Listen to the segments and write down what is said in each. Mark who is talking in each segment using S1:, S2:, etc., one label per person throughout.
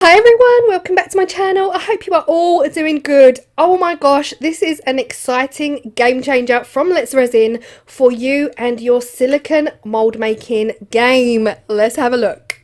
S1: Hi everyone, welcome back to my channel. I hope you are all doing good. Oh my gosh, this is an exciting game changer from Let's Resin for you and your silicone mold making game. Let's have a look.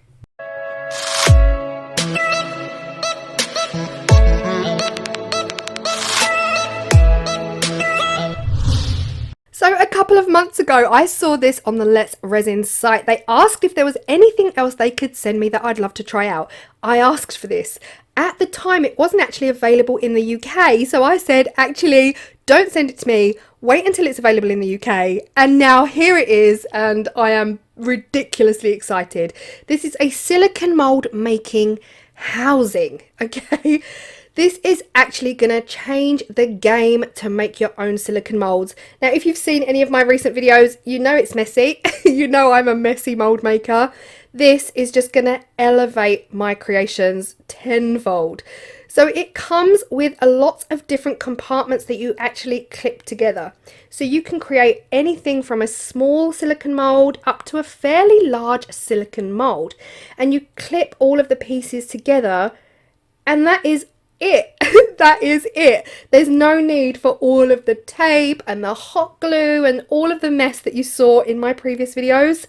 S1: So a couple of months ago, I saw this on the Let's Resin site. They asked if there was anything else they could send me that I'd love to try out. I asked for this. At the time, it wasn't actually available in the UK, so I said, actually, don't send it to me. Wait until it's available in the UK. And now here it is, and I am ridiculously excited. This is a silicone mold making housing, okay? This is actually going to change the game to make your own silicone molds. Now, if you've seen any of my recent videos, you know it's messy. You know I'm a messy mold maker. This is just going to elevate my creations tenfold. So it comes with a lot of different compartments that you actually clip together. So you can create anything from a small silicone mold up to a fairly large silicone mold. And you clip all of the pieces together, and that is it. That is it. There's no need for all of the tape and the hot glue and all of the mess that you saw in my previous videos.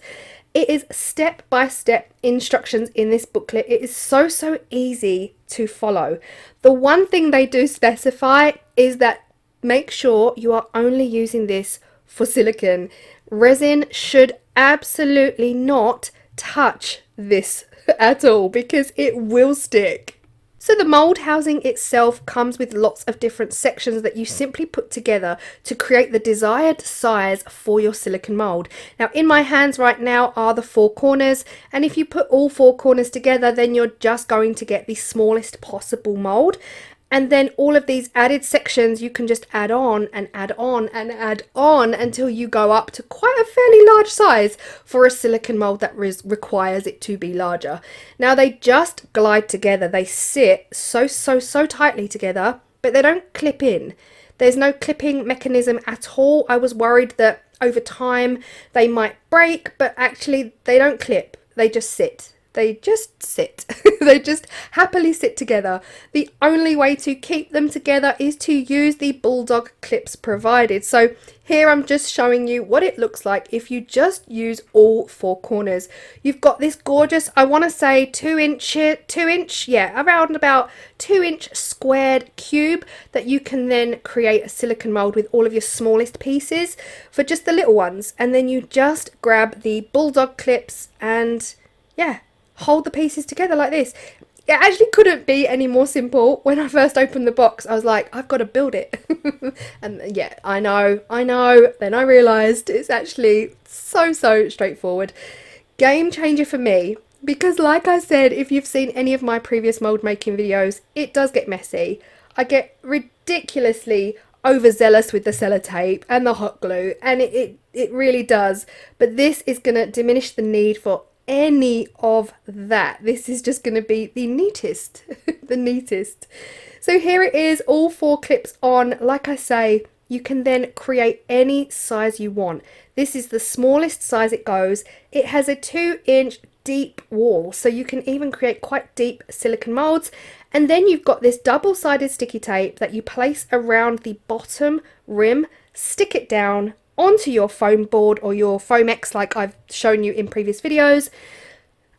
S1: It is step-by-step instructions in this booklet. It is so easy to follow. The one thing they do specify is that make sure you are only using this for silicone. Resin should absolutely not touch this at all because it will stick. So the mould housing itself comes with lots of different sections that you simply put together to create the desired size for your silicone mould. Now in my hands right now are the four corners, and if you put all four corners together, then you're just going to get the smallest possible mould. And then all of these added sections you can just add on and add on and add on until you go up to quite a fairly large size for a silicone mold that requires it to be larger. Now they just glide together. They sit so tightly together, but they don't clip in. There's no clipping mechanism at all. I was worried that over time they might break, but actually they don't clip. They just sit. They just sit. They just happily sit together. The only way to keep them together is to use the bulldog clips provided. So here I'm just showing you what it looks like if you just use all four corners. You've got this gorgeous, I want to say 2 inch, around about 2-inch squared cube that you can then create a silicone mold with all of your smallest pieces for just the little ones. And then you just grab the bulldog clips and yeah, hold the pieces together like this. It actually couldn't be any more simple. When I first opened the box, I was like, I've got to build it. And yeah, I know. Then I realised it's actually so straightforward. Game changer for me, because like I said, if you've seen any of my previous mold making videos, it does get messy. I get ridiculously overzealous with the sellotape and the hot glue, and it really does. But this is going to diminish the need for any of that. This is just going to be the neatest. The neatest. So here it is, all four clips on. Like I say, you can then create any size you want. This is the smallest size it goes. It has a 2-inch deep wall, so you can even create quite deep silicone molds. And then you've got this double-sided sticky tape that you place around the bottom rim, stick it down onto your foam board or your Foamex like I've shown you in previous videos,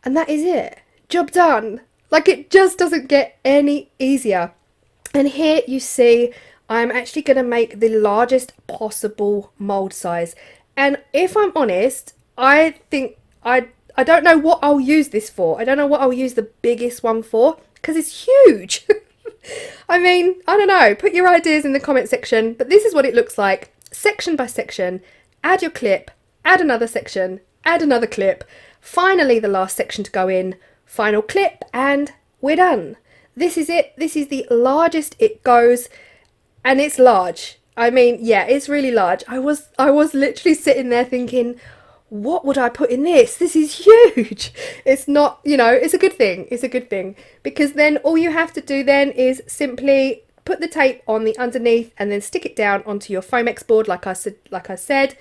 S1: and that is it. Job done. Like, it just doesn't get any easier. And here you see I'm actually going to make the largest possible mold size, and if I'm honest, I think I don't know what I'll use this for. I don't know what I'll use the biggest one for, because it's huge. I mean, I don't know, put your ideas in the comment section, but this is what it looks like. Section by section, add your clip, add another section, add another clip, finally the last section to go in, final clip, and we're done. This is it. This is the largest it goes, and it's large. I mean, yeah, it's really large. I was literally sitting there thinking, what would I put in this? This is huge. It's not, you know, it's a good thing. It's a good thing, because then all you have to do then is simply put the tape on the underneath and then stick it down onto your Foamex board like I said,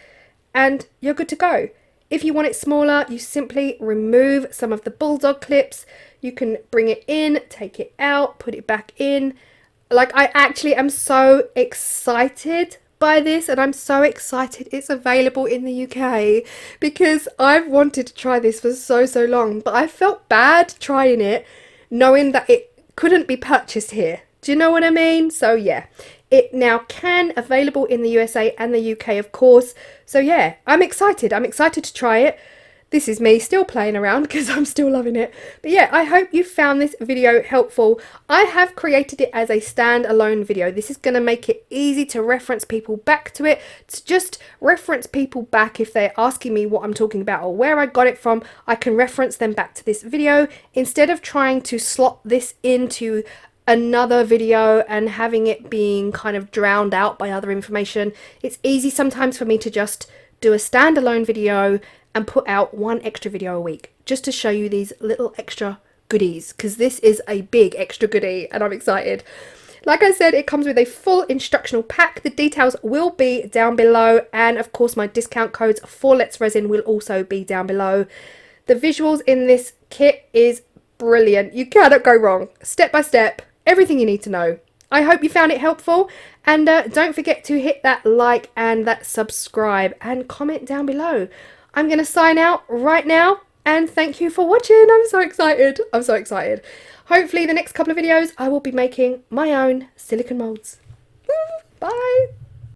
S1: and you're good to go. If you want it smaller, you simply remove some of the bulldog clips. You can bring it in, take it out, put it back in. Like, I actually am so excited by this, and I'm so excited it's available in the UK, because I've wanted to try this for so long, but I felt bad trying it knowing that it couldn't be purchased here. Do you know what I mean? So yeah, it now can available in the USA and the UK, of course. So yeah, I'm excited to try it. This is me still playing around because I'm still loving it. But yeah, I hope you found this video helpful. I have created it as a standalone video. This is going to make it easy to reference people back to it. To just reference people back if they're asking me what I'm talking about or where I got it from. I can reference them back to this video instead of trying to slot this into another video and having it being kind of drowned out by other information. It's easy sometimes for me to just do a standalone video and put out one extra video a week just to show you these little extra goodies, because this is a big extra goodie and I'm excited. Like I said, it comes with a full instructional pack. The details will be down below, and of course my discount codes for Let's Resin will also be down below. The visuals in this kit is brilliant. You cannot go wrong. Step by step, everything you need to know. I hope you found it helpful, and don't forget to hit that like and that subscribe and comment down below. I'm going to sign out right now, and thank you for watching. I'm so excited. I'm so excited. Hopefully the next couple of videos I will be making my own silicone molds. Bye.